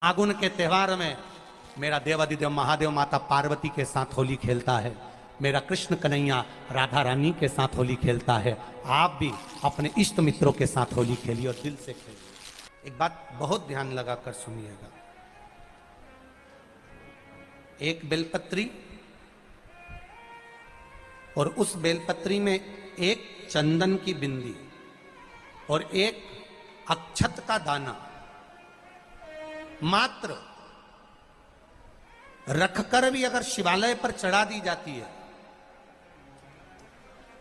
फागुन के त्योहार में मेरा देवादिदेव महादेव माता पार्वती के साथ होली खेलता है, मेरा कृष्ण कन्हैया राधा रानी के साथ होली खेलता है। आप भी अपने इष्ट मित्रों के साथ होली खेलिए और दिल से खेलिए। एक बात बहुत ध्यान लगाकर सुनिएगा, एक बेलपत्री और उस बेलपत्री में एक चंदन की बिंदी और एक अक्षत का दाना मात्र रखकर भी अगर शिवालय पर चढ़ा दी जाती है,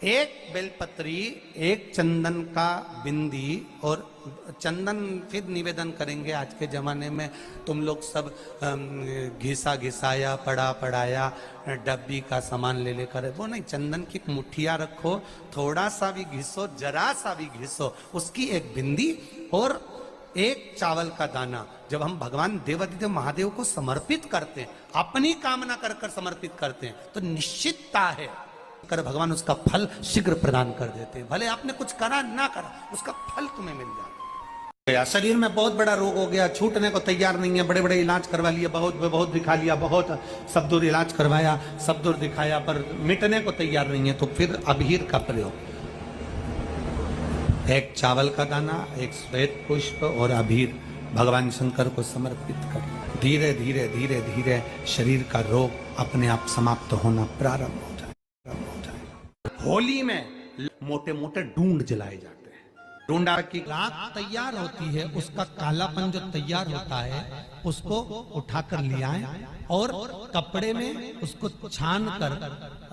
एक बेलपत्री, एक चंदन का बिंदी और चंदन फिर निवेदन करेंगे। आज के जमाने में तुम लोग सब घिसा घिसाया पड़ा पड़ाया डब्बी का सामान ले लेकर, वो नहीं, चंदन की मुठिया रखो, थोड़ा सा भी घिसो, जरा सा भी घिसो, उसकी एक बिंदी और एक चावल का दाना जब हम भगवान देवादिदेव महादेव को समर्पित करते हैं, अपनी कामना कर कर समर्पित करते हैं, तो निश्चितता है कर भगवान उसका फल शीघ्र प्रदान कर देते हैं। भले आपने कुछ करा ना करा, उसका फल तुम्हें मिल जाता है। शरीर में बहुत बड़ा रोग हो गया, छूटने को तैयार नहीं है, बड़े बड़े इलाज करवा लिए, बहुत दिखा लिया, बहुत सब दूर इलाज करवाया, सब दूर दिखाया, पर मिटने को तैयार नहीं है, तो फिर अबीर का प्रयोग, एक चावल का दाना, एक श्वेत पुष्प और अबीर भगवान शंकर को समर्पित कर, धीरे धीरे धीरे धीरे शरीर का रोग अपने आप समाप्त होना प्रारंभ हो जाए। होली में मोटे मोटे ढूंढ जलाए जाते हैं। ढूंढा की राख तैयार होती है, उसका कालापन जो तैयार होता है उसको उठाकर ले आए और कपड़े में उसको छान कर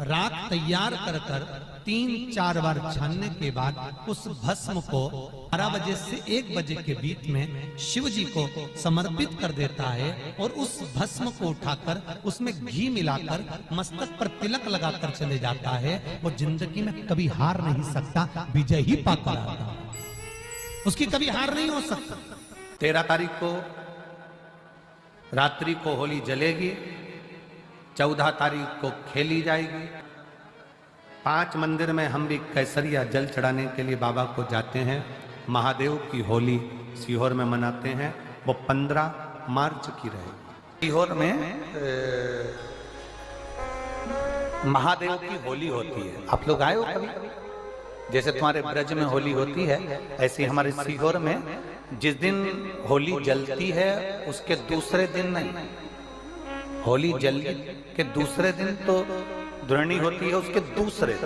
राख तैयार कर कर 3-4 बार छानने के बाद उस भस्म को 12 बजे से 1 बजे के बीच में शिव जी को समर्पित कर देता है और उस भस्म को उठाकर उसमें घी मिलाकर मस्तक पर तिलक लगाकर चले जाता है। वो जिंदगी में कभी हार नहीं सकता, विजय ही पाकर आता है, उसकी कभी हार नहीं हो सकता। 13 तारीख को रात्रि को होली जलेगी, 14 तारीख को खेली जाएगी। 5 मंदिर में हम भी केसरिया जल चढ़ाने के लिए बाबा को जाते हैं। महादेव की होली सीहोर में मनाते हैं, वो 15 मार्च की रहेगी। सीहोर में महादेव की होली होती है। आप लोग आए हो कभी? जैसे तुम्हारे ब्रज में होली होती है, ऐसे हमारे सीहोर में जिस दिन होली जलती है उसके दूसरे दिन नहीं, होली जल के दूसरे दिन तो द्रोणी होती है, उसके दूसरे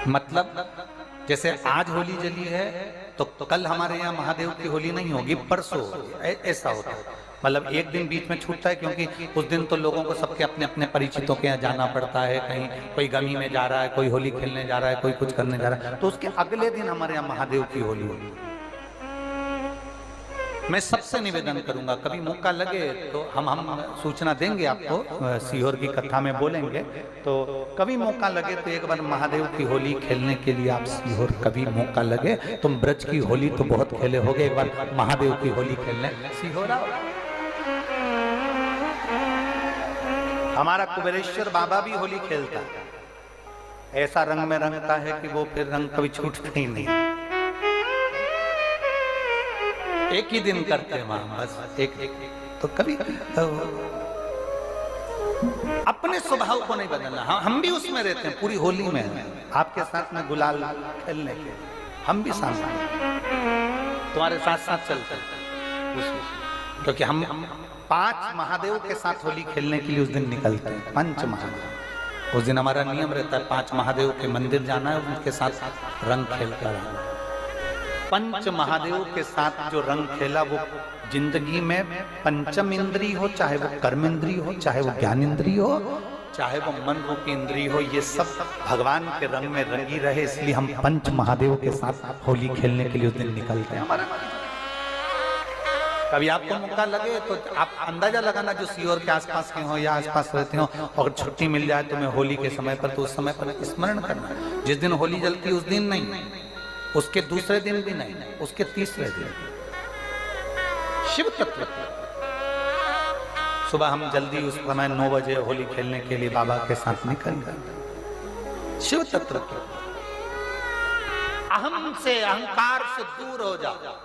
मतलब जैसे आज होली जली है तो कल हमारे यहाँ महादेव की होली नहीं होगी, परसों ऐसा होता है। मतलब एक दिन बीच में छूटता है, क्योंकि उस दिन तो लोगों को सबके अपने अपने परिचितों के यहाँ जाना पड़ता है, कहीं कोई गमी में जा रहा है, कोई होली खेलने जा रहा है, कोई कुछ करने जा रहा है, तो उसके अगले दिन हमारे यहाँ महादेव की होली होगी। मैं सबसे निवेदन करूंगा, कभी मौका लगे तो हम सूचना देंगे आपको, सीहोर की कथा में बोलेंगे, तो कभी मौका लगे तो एक बार महादेव की होली खेलने के लिए आप सीहोर, कभी मौका लगे, तुम ब्रज की होली तो बहुत खेले होगे, एक बार महादेव की होली खेलने सीहोर आओ। हमारा कुबेरेश्वर बाबा भी होली खेलता है, ऐसा रंग में रंगता है कि वो फिर रंग कभी छूटता ही नहीं। एक ही दिन करते हैं वहां, बस एक तो कभी अपने स्वभाव को नहीं बदलना। हम भी उसमें रहते हैं, पूरी होली में आपके साथ में गुलाल खेलने के हम भी साथ तुम्हारे साथ साथ चलते हैं, क्योंकि हम 5 महादेव के साथ होली खेलने के लिए उस दिन निकलते हैं। 5 महादेव, उस दिन हमारा नियम रहता है 5 महादेव के मंदिर जाना है, उनके साथ रंग खेल कर आना। 5 महादेव के साथ जो रंग खेला वो जिंदगी में पंचम इंद्री हो, चाहे वो कर्म इंद्री हो, चाहे वो ज्ञान इंद्री हो, चाहे वो मन रूपी इंद्री हो, ये सब भगवान के रंग में रंगी रहे, इसलिए हम 5 महादेव के साथ होली खेलने के लिए उस दिन निकलते हैं। हमारा कभी आपको मौका लगे तो आप अंदाजा लगाना, जो सीहोर के आसपास के हो या आसपास रहते हो, अगर छुट्टी मिल जाए तुम्हें होली के समय पर, तो उस समय पर स्मरण करना, जिस दिन होली जलती है उस दिन नहीं, उसके दूसरे दिन भी नहीं, उसके तीसरे दिन शिव तत्व। सुबह हम जल्दी उस समय 9 बजे होली खेलने के लिए बाबा के साथ निकल गए। शिव तत्व, अहम से, अहंकार से दूर हो जाओ,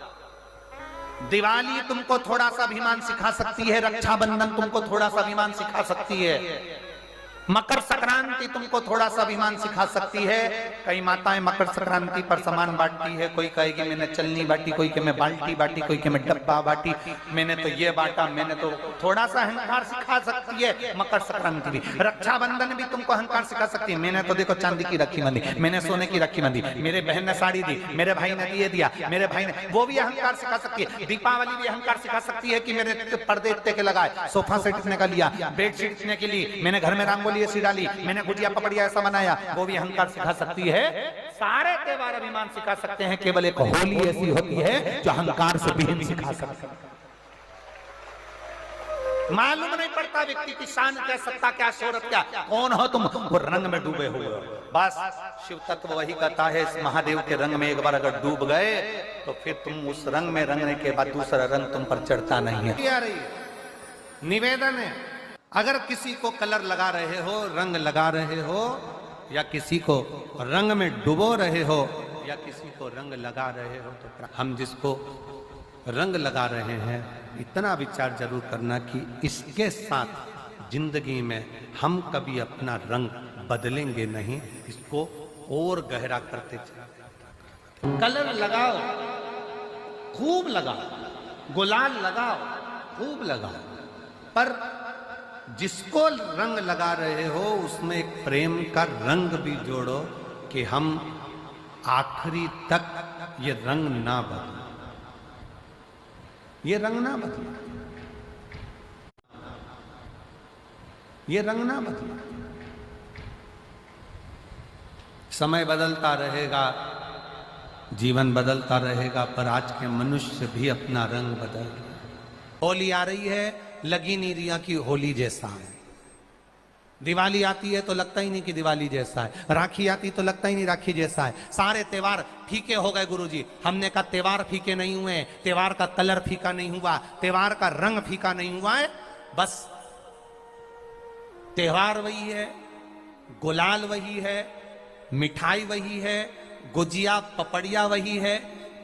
दिवाली तुमको थोड़ा सा अभिमान सिखा सकती है, रक्षाबंधन तुमको थोड़ा सा अभिमान सिखा सकती है, मकर संक्रांति तुमको थोड़ा सा अभिमान सिखा सकती है। कई माताएं मकर संक्रांति पर सामान बांटती है, कोई कहेगी मैंने चलनी बांटी, कोई के मैं बाल्टी बांटी, कोई के मैं डब्बा बांटी, मैंने तो ये बांटा, मैंने तो थोड़ा सा अहंकार सिखा सकती है मकर संक्रांति भी। रक्षाबंधन भी तुमको अहंकार सिखा सकती है, मैंने तो देखो चांदी की राखी बंधी, मैंने सोने की राखी बंधी, मेरे बहन ने साड़ी दी, मेरे भाई ने ये दिया, मेरे भाई ने, वो भी अहंकार सिखा सकती है। दीपावली भी अहंकार सिखा सकती है कि मेरे पर्दे इतने के लगाए, सोफा सेट इतने का लिया, बेडशीट इतने के लिए, मैंने घर में रंगोली ऐसी डाली, मैंने गुजिया पपड़िया ऐसा बनाया, वो भी अहंकार सिखा सकती है। सारे त्योहार अभिमान सिखा सकते हैं, केवल एक होली ऐसी होती है जो अहंकार से विहीन सिखा सकती है। मालूम नहीं पड़ता व्यक्ति की शान क्या, सत्ता क्या, शोहरत क्या, कौन हो तुम, वो रंग में डूबे हुए हो। बस शिव तत्व वही कहता है, इस महादेव के रंग में एक बार अगर डूब गए तो फिर तुम उस रंग में रंगने के बाद दूसरा रंग तुम पर चढ़ता नहीं है। निवेदन है, अगर किसी को कलर लगा रहे हो, रंग लगा रहे हो, या किसी को रंग में डुबो रहे हो, या किसी को रंग लगा रहे हो, तो हम जिसको रंग लगा रहे हैं इतना विचार जरूर करना कि इसके साथ जिंदगी में हम कभी अपना रंग बदलेंगे नहीं, इसको और गहरा करते चले। कलर लगाओ, खूब लगाओ, गुलाल लगाओ, खूब लगाओ, पर जिसको रंग लगा रहे हो उसमें एक प्रेम का रंग भी जोड़ो कि हम आखिरी तक ये रंग ना बदले, ये रंग ना बदले, ये रंग ना बदले। समय बदलता रहेगा, जीवन बदलता रहेगा, पर आज के मनुष्य भी अपना रंग बदल रहे। होली आ रही है, लगी नहीं रिया की होली जैसा है। दिवाली आती है तो लगता ही नहीं कि दिवाली जैसा है, राखी आती तो लगता ही नहीं राखी जैसा है। सारे त्योहार फीके हो गए गुरुजी। हमने कहा त्योहार फीके नहीं हुए, त्योहार का कलर फीका नहीं हुआ, त्योहार का रंग फीका नहीं हुआ है, बस त्योहार वही है, गुलाल वही है, मिठाई वही है, गुजिया पपड़िया वही है,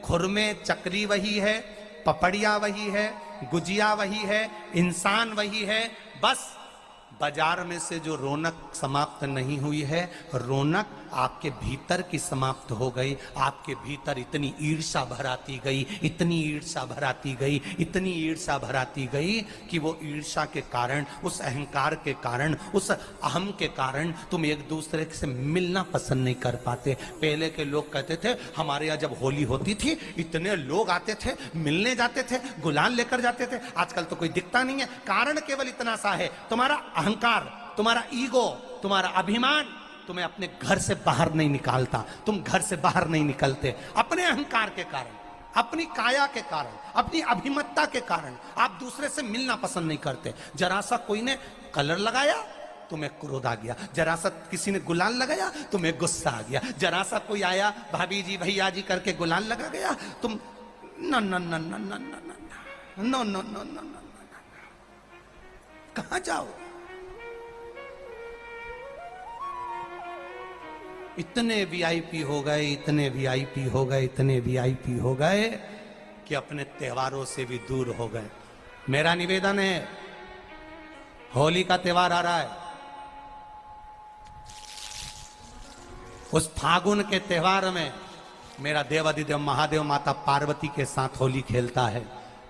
खुरमे चकरी वही है, पपड़िया वही है, गुजिया वही है, इंसान वही है। बस बाजार में से जो रौनक समाप्त नहीं हुई है, रौनक आपके भीतर की समाप्त हो गई। आपके भीतर इतनी ईर्ष्या भराती गई, इतनी ईर्ष्या भराती गई, इतनी ईर्ष्या भराती गई कि वो ईर्ष्या के कारण, उस अहंकार के कारण, उस अहम के कारण तुम एक दूसरे से मिलना पसंद नहीं कर पाते। पहले के लोग कहते थे हमारे यहाँ जब होली होती थी इतने लोग आते थे, मिलने जाते थे, गुलाल लेकर जाते थे। आजकल तो कोई दिखता नहीं है। कारण केवल इतना सा है, तुम्हारा अहंकार, तुम्हारा ईगो, तुम्हारा अभिमान तुम्हें अपने घर से बाहर नहीं निकालता। तुम घर से बाहर नहीं निकलते अपने अहंकार के कारण, अपनी काया के कारण, अपनी अभिमतता के कारण। आप दूसरे से मिलना पसंद नहीं करते। जरा सा कोई ने कलर लगाया तुम्हें क्रोध आ गया, जरा सा किसी ने गुलाल लगाया तुम्हें गुस्सा आ गया, जरा सा कोई आया भाभी जी भैया जी करके गुलाल लगा गया, तुम न न न न न न न न न न कहां जाओ। इतने वीआईपी हो गए, इतने वीआईपी हो गए, इतने वीआईपी हो गए कि अपने त्योहारों से भी दूर हो गए। मेरा निवेदन है, होली का त्योहार आ रहा है, उस फागुन के त्योहार में मेरा देवाधिदेव महादेव माता पार्वती के साथ होली खेलता है,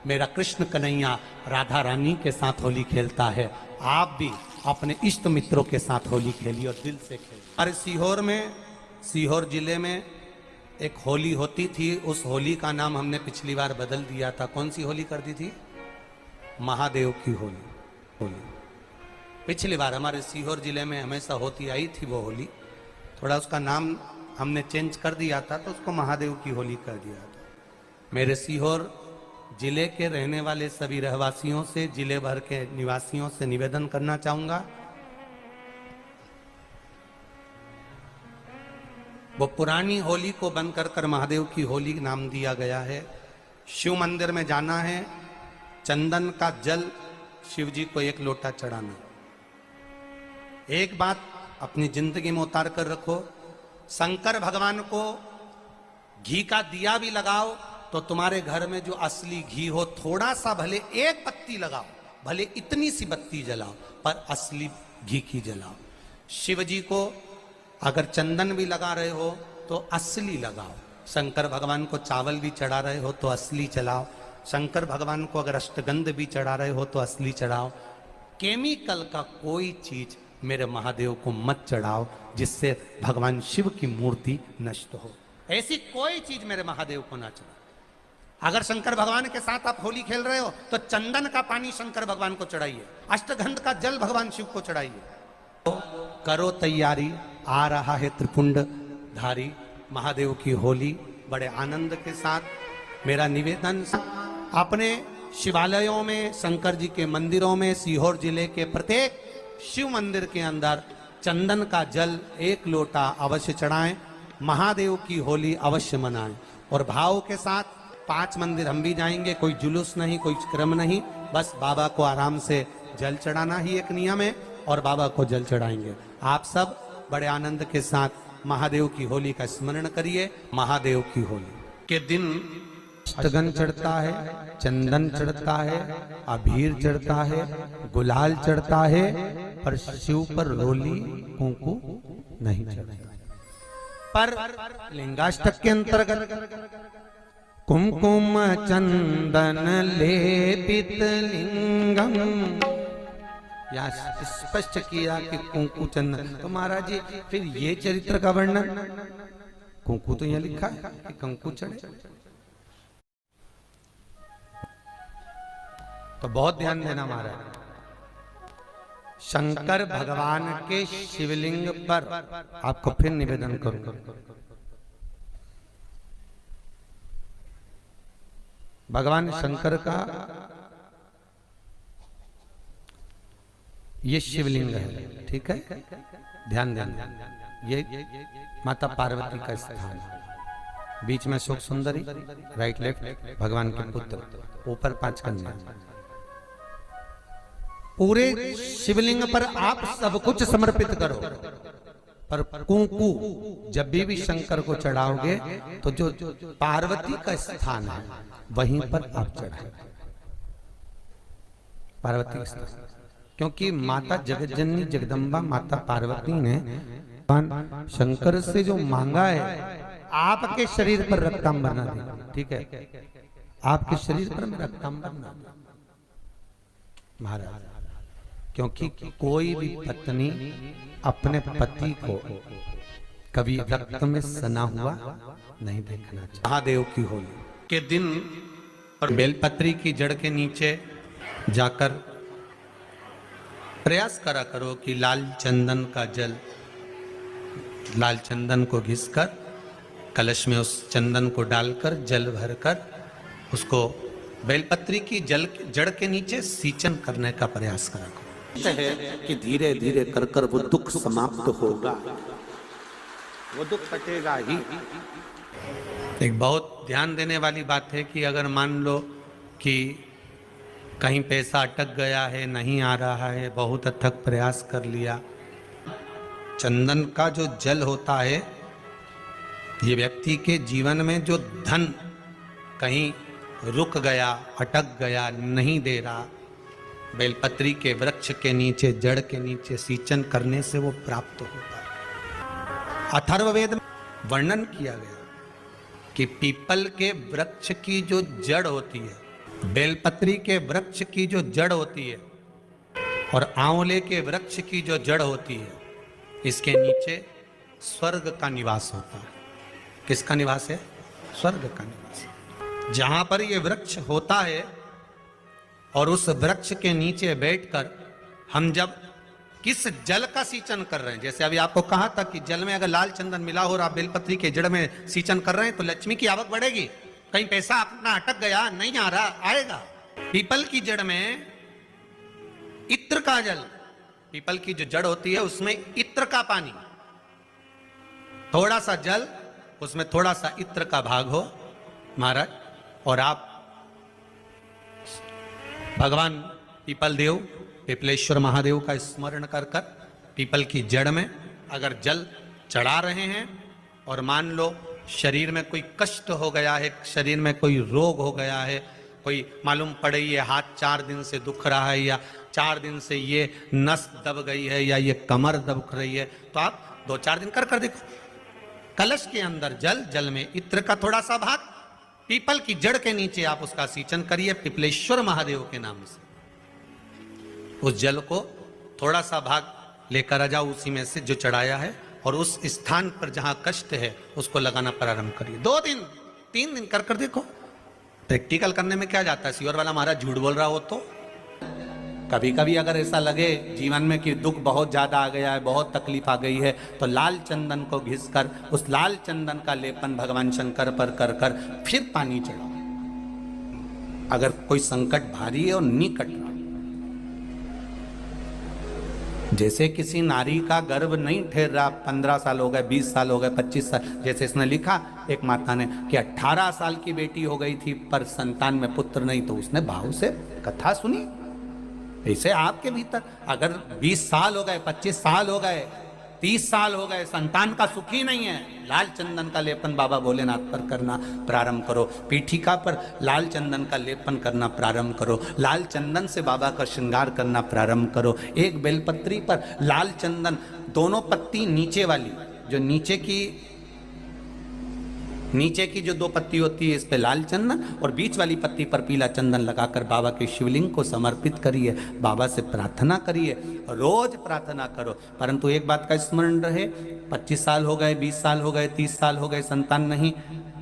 मेरा कृष्ण कन्हैया राधा रानी के साथ होली खेलता है। आप भी अपने इष्ट मित्रों के साथ होली खेलिए और दिल से खेलिए। अरे सीहोर में, सीहोर जिले में एक होली होती थी। उस होली का नाम हमने पिछली बार बदल दिया था। कौन सी होली कर दी थी? महादेव की होली। पिछली बार हमारे सीहोर जिले में हमेशा होती आई थी वो होली, थोड़ा उसका नाम हमने चेंज कर दिया था तो उसको महादेव की होली कर दिया था। मेरे सीहोर जिले के रहने वाले सभी रहवासियों से, जिले भर के निवासियों से निवेदन करना चाहूंगा, वो पुरानी होली को बंद कर महादेव की होली नाम दिया गया है। शिव मंदिर में जाना है, चंदन का जल शिव जी को 1 लोटा चढ़ाना। एक बात अपनी जिंदगी में उतार कर रखो, शंकर भगवान को घी का दिया भी लगाओ तो तुम्हारे घर में जो असली घी हो, थोड़ा सा भले एक बत्ती लगाओ, भले इतनी सी बत्ती जलाओ, पर असली घी की जलाओ। शिव जी को अगर चंदन भी लगा रहे हो तो असली लगाओ। शंकर भगवान को चावल भी चढ़ा रहे हो तो असली चढ़ाओ। शंकर भगवान को अगर अष्टगंध भी चढ़ा रहे हो तो असली चढ़ाओ। केमिकल का कोई चीज मेरे महादेव को मत चढ़ाओ जिससे भगवान शिव की मूर्ति नष्ट हो। ऐसी कोई चीज मेरे महादेव को ना चढ़ाओ। अगर शंकर भगवान के साथ आप होली खेल रहे हो तो चंदन का पानी शंकर भगवान को चढ़ाइए, अष्टगंध का जल भगवान शिव को चढ़ाइए। तो करो तैयारी, आ रहा है त्रिपुंड धारी महादेव की होली। बड़े आनंद के साथ मेरा निवेदन, अपने शिवालयों में, शंकर जी के मंदिरों में, सीहोर जिले के प्रत्येक शिव मंदिर के अंदर चंदन का जल 1 लोटा अवश्य चढ़ाएं। महादेव की होली अवश्य मनाएं। और भाव के साथ 5 मंदिर हम भी जाएंगे, कोई जुलूस नहीं, कोई क्रम नहीं, बस बाबा को आराम से जल चढ़ाना ही एक नियम है और बाबा को जल चढ़ाएंगे। आप सब बड़े आनंद के साथ महादेव की होली का स्मरण करिए। महादेव की होली के दिन अष्टगन चढ़ता है, चंदन चढ़ता है, अबीर चढ़ता है, गुलाल चढ़ता है, पर शिव पर रोली कुंकु नहीं चढ़ता। पर लिंगाष्टक के अंतर्गत कुमकुम चंदन लेपित लिंगम, या स्पष्ट किया कि कुंकु चंदन। तो महाराज जी फिर ये चरित्र का वर्णन, कुंकु तो यहाँ लिखा है कि कंकु चढ़े, तो बहुत ध्यान देना महाराज। शंकर भगवान के शिवलिंग पर आपको फिर निवेदन करूंगा, भगवान शंकर का ये शिवलिंग है, ठीक है, ध्यान देना। ये माता पार्वती का स्थान है, बीच में शोक सुंदरी, राइट लेफ्ट भगवान के पुत्र, ऊपर 5 कन्या। पूरे शिवलिंग पर आप सब कुछ समर्पित करो, पर कुंकु जब भी शंकर को चढ़ाओगे तो जो पार्वती का स्थान है वहीं पर आप चढ़ाए, पार्वती का स्थान। क्योंकि माता जगज्जननी जगदम्बा माता पार्वती ने शंकर से जो मांगा है, आपके शरीर पर रक्तांबर ना दे, ठीक है, आपके शरीर पर रक्तांबर ना दे महाराज। क्योंकि कोई भी पत्नी अपने पति को कभी रक्त में सना हुआ नहीं देखना चाहिए। महादेव की होली के दिन और बेलपत्री की जड़ के नीचे जाकर प्रयास करा करो कि लाल चंदन का जल, लाल चंदन को घिसकर कलश में उस चंदन को डालकर जल भरकर उसको बेलपत्री की जड़ के नीचे सींचन करने का प्रयास करा करो। है कि धीरे धीरे कर कर वो दुख समाप्त होगा, वो दुख कटेगा ही। एक बहुत ध्यान देने वाली बात है कि अगर मान लो कि कहीं पैसा अटक गया है, नहीं आ रहा है, बहुत अथक प्रयास कर लिया, चंदन का जो जल होता है ये व्यक्ति के जीवन में जो धन कहीं रुक गया, अटक गया, नहीं दे रहा, बेलपत्री के वृक्ष के नीचे, जड़ के नीचे सींचन करने से वो प्राप्त होता है। अथर्ववेद में वर्णन किया गया कि पीपल के वृक्ष की जो जड़ होती है, बेलपत्री के वृक्ष की जो जड़ होती है और आंवले के वृक्ष की जो जड़ होती है, इसके नीचे स्वर्ग का निवास होता है। किसका निवास है? स्वर्ग का निवास। जहां पर ये वृक्ष होता है और उस वृक्ष के नीचे बैठकर हम जब किस जल का सींचन कर रहे हैं, जैसे अभी आपको कहा था कि जल में अगर लाल चंदन मिला हो और आप बेलपत्री के जड़ में सींचन कर रहे हैं तो लक्ष्मी की आवक बढ़ेगी। कहीं पैसा अपना अटक गया, नहीं आ रहा, आएगा। पीपल की जड़ में इत्र का जल, पीपल की जो जड़ होती है उसमें इत्र का पानी, थोड़ा सा जल, उसमें थोड़ा सा इत्र का भाग हो महाराज, और आप भगवान पीपल देव, पिपलेश्वर महादेव का स्मरण कर कर पीपल की जड़ में अगर जल चढ़ा रहे हैं और मान लो शरीर में कोई कष्ट हो गया है, शरीर में कोई रोग हो गया है, कोई मालूम पड़े ये हाथ 4 दिन से दुख रहा है, या 4 दिन से ये नस दब गई है, या ये कमर दब रही है, तो आप 2-4 दिन कर देखो। कलश के अंदर जल, जल में इत्र का थोड़ा सा भाग, पीपल की जड़ के नीचे आप उसका सिंचन करिए पिपलेश्वर महादेव के नाम से। उस जल को थोड़ा सा भाग लेकर आ जाओ उसी में से जो चढ़ाया है, और उस स्थान पर जहां कष्ट है उसको लगाना प्रारंभ करिए। 2 दिन 3 दिन कर देखो। प्रैक्टिकल करने में क्या जाता है, सियोर वाला महाराज झूठ बोल रहा हो तो। कभी कभी अगर ऐसा लगे जीवन में कि दुख बहुत ज्यादा आ गया है, बहुत तकलीफ आ गई है, तो लाल चंदन को घिसकर उस लाल चंदन का लेपन भगवान शंकर पर कर कर फिर पानी चढ़ाओ। अगर कोई संकट भारी है और निकट रहा, जैसे किसी नारी का गर्भ नहीं ठहर रहा, 15 साल हो गए, 20 साल हो गए, 25 साल, जैसे इसने लिखा एक माता ने कि 18 साल की बेटी हो गई थी पर संतान में पुत्र नहीं, तो उसने भाव से कथा सुनी। ऐसे आपके भीतर अगर 20 साल हो गए, 25 साल हो गए, 30 साल हो गए, संतान का सुख ही नहीं है, लाल चंदन का लेपन बाबा भोलेनाथ पर करना प्रारंभ करो। पीठिका पर लाल चंदन का लेपन करना प्रारंभ करो। लाल चंदन से बाबा का श्रृंगार करना प्रारंभ करो। एक बेलपत्री पर लाल चंदन, दोनों पत्ती नीचे वाली, जो नीचे की जो 2 पत्ती होती है, इस पे लाल चंदन, और बीच वाली पत्ती पर पीला चंदन लगाकर बाबा के शिवलिंग को समर्पित करिए। बाबा से प्रार्थना करिए, रोज प्रार्थना करो। परंतु एक बात का स्मरण रहे, 25 साल हो गए, 20 साल हो गए, 30 साल हो गए, संतान नहीं,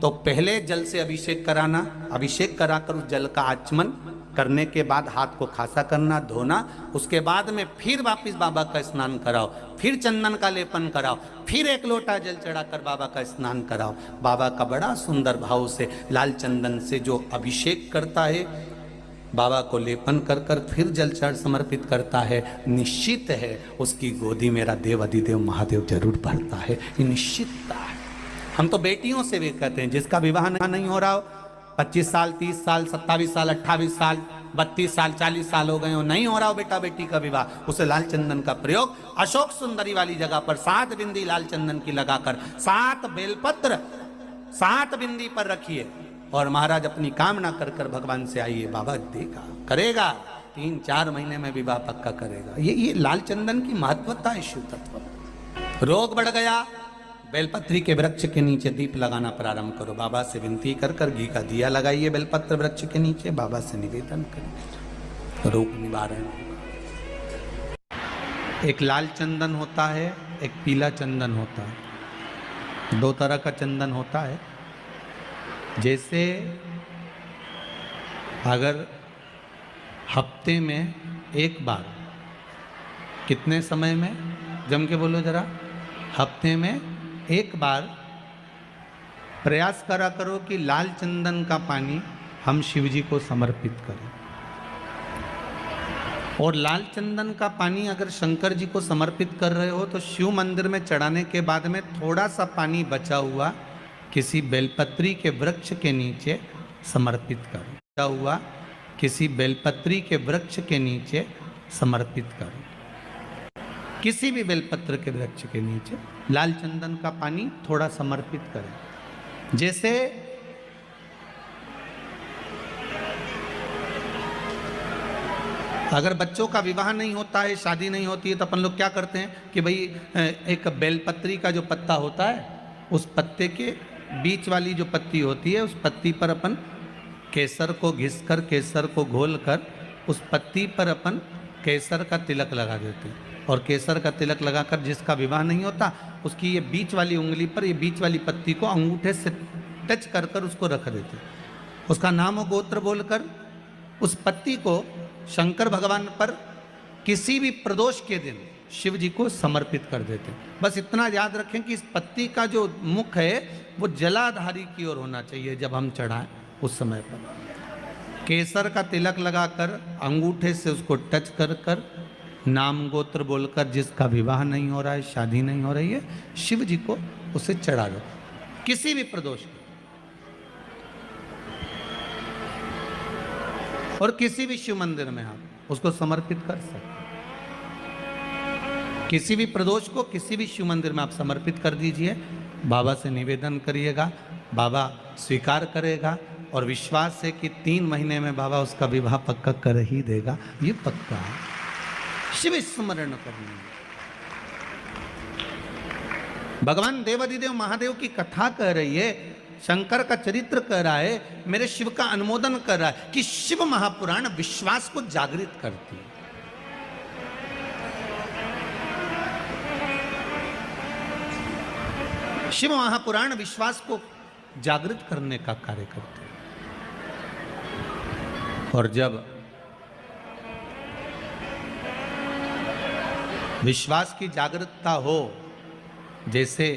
तो पहले जल से अभिषेक कराना, अभिषेक कराकर उस जल का आचमन करने के बाद हाथ को खासा करना, धोना, उसके बाद में फिर वापस बाबा का स्नान कराओ, फिर चंदन का लेपन कराओ, फिर 1 लोटा जल चढ़ाकर बाबा का स्नान कराओ। बाबा का बड़ा सुंदर भाव से लाल चंदन से जो अभिषेक करता है, बाबा को लेपन कर कर फिर जल चढ़ समर्पित करता है, निश्चित है उसकी गोदी मेरा देव अधिदेव महादेव जरूर भरता है। ये निश्चितता है। हम तो बेटियों से भी कहते हैं, जिसका विवाह नहीं हो रहा हो, 25 साल, 30 साल, 27 साल, 28 साल, 32 साल, 40 साल हो गए हो, नहीं हो रहा हो बेटा बेटी का विवाह, उसे लाल चंदन का प्रयोग अशोक सुंदरी वाली जगह पर 7 बिंदी लाल चंदन की लगाकर 7 बेलपत्र 7 बिंदी पर रखिए, और महाराज अपनी कामना कर कर भगवान से आइए। बाबा देगा, करेगा, 3-4 महीने में विवाह पक्का करेगा। ये लाल चंदन की महत्वता है शिव तत्व। रोग बढ़ गया, बेलपत्री के वृक्ष के नीचे दीप लगाना प्रारंभ करो। बाबा से विनती कर कर घी का दिया लगाइए बेलपत्र वृक्ष के नीचे, बाबा से निवेदन करिए, रोग निवारण होगा। एक लाल चंदन होता है, एक पीला चंदन होता है, 2 तरह का चंदन होता है। जैसे अगर हफ्ते में 1 बार, कितने समय में, जम के बोलो जरा, हफ्ते में 1 बार प्रयास करा करो कि लाल चंदन का पानी हम शिव जी को समर्पित करें। और लाल चंदन का पानी अगर शंकर जी को समर्पित कर रहे हो तो शिव मंदिर में चढ़ाने के बाद में थोड़ा सा पानी बचा हुआ किसी बेलपत्री के वृक्ष के नीचे समर्पित करो। बचा हुआ किसी बेलपत्री के वृक्ष के नीचे समर्पित करो। किसी भी बेलपत्र के वृक्ष के नीचे लाल चंदन का पानी थोड़ा समर्पित करें। जैसे अगर बच्चों का विवाह नहीं होता है, शादी नहीं होती है, तो अपन लोग क्या करते हैं कि भाई एक बेलपत्री का जो पत्ता होता है, उस पत्ते के बीच वाली जो पत्ती होती है, उस पत्ती पर अपन केसर को घिसकर, केसर को घोलकर उस पत्ती पर अपन केसर का तिलक लगा देते हैं। और केसर का तिलक लगाकर जिसका विवाह नहीं होता, उसकी ये बीच वाली उंगली पर, ये बीच वाली पत्ती को अंगूठे से टच कर कर उसको रख देते। उसका नाम और गोत्र बोलकर उस पत्ती को शंकर भगवान पर किसी भी प्रदोष के दिन शिव जी को समर्पित कर देते। बस इतना याद रखें कि इस पत्ती का जो मुख है वो जलाधारी की ओर होना चाहिए। जब हम चढ़ाएं उस समय पर केसर का तिलक लगाकर अंगूठे से उसको टच कर कर नाम गोत्र बोलकर, जिसका विवाह नहीं हो रहा है, शादी नहीं हो रही है, शिव जी को उसे चढ़ा दो किसी भी प्रदोष को। और किसी भी शिव मंदिर में आप उसको समर्पित कर सकते। किसी भी प्रदोष को किसी भी शिव मंदिर में आप समर्पित कर दीजिए। बाबा से निवेदन करिएगा, बाबा स्वीकार करेगा और विश्वास है कि 3 महीने में बाबा उसका विवाह पक्का कर ही देगा। ये पक्का है। शिव स्मरण करने, भगवान देवाधिदेव महादेव की कथा कह रही है, शंकर का चरित्र कह रहा है, मेरे शिव का अनुमोदन कर रहा है कि शिव महापुराण विश्वास को जागृत करती है। शिव महापुराण विश्वास को जागृत करने का कार्य करते हैं। और जब विश्वास की जागरूकता हो, जैसे